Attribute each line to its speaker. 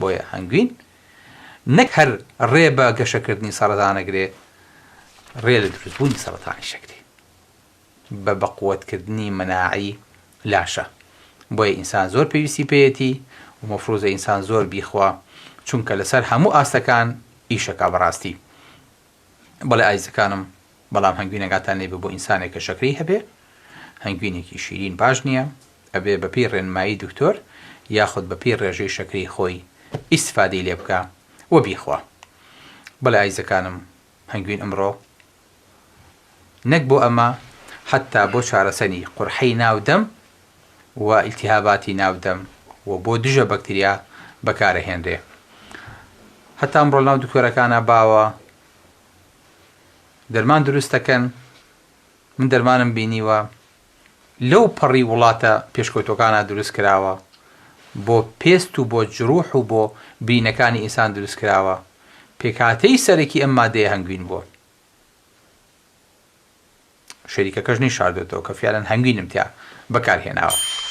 Speaker 1: بۆیە هەنگوین نەک هەر ڕێ بە گەشەکردنی سەرەتانەگرێ، ڕێ لە دروستبوونی سەرەتانی شەکری بە بەقووەتکردنی مەناعی لاشە. بۆیە ئینسان زۆر پێویستی پێیەتی و مەفروزە ئینسان زۆر بیخوا، چونکە لەسەر هەموو ئاستەکان ئیشەکە بەڕاستی. بەڵێ ئایزەکانم، بەڵام هەنگوینەکاتان لێبێ بۆ ئینسانێک کە شەکری هەبێ، هەنگوینێکی شیرین باش نییە، ئەبێ بەپێی ڕێنمایی دکتۆر یاخود بەپێی ڕێژەی شەکری خۆی ئیسفادەی لێ بکە و بیخوا. بەڵێ ئایزەکانم، هەنگوین ئەمڕۆ نەک بۆ ئەمە، حتا بۆ چارەسەری قورحەی ناودەم و ئیلتیهاباتی ناودەم و بۆ دژە بەکتریا بەکارەهێنرێ. حتا ئەمڕۆ ناو دکتۆرەکانە باوە دەرمان دروست دەکەن. من دەرمانم بینیوە لەو پەڕی وڵاتە پێشکەوتوەکانە دروست کراوە، بۆ پێست و بۆ جروح و بۆ بینەکانی ئینسان دروست کراوە، پێکاتەی سەرەکی ئەم مادەیە هەنگوین بووە. شەریکەکەش نیشاردێتەوە کە فیانەن هەنگوینم تیا بەکارهێناوە.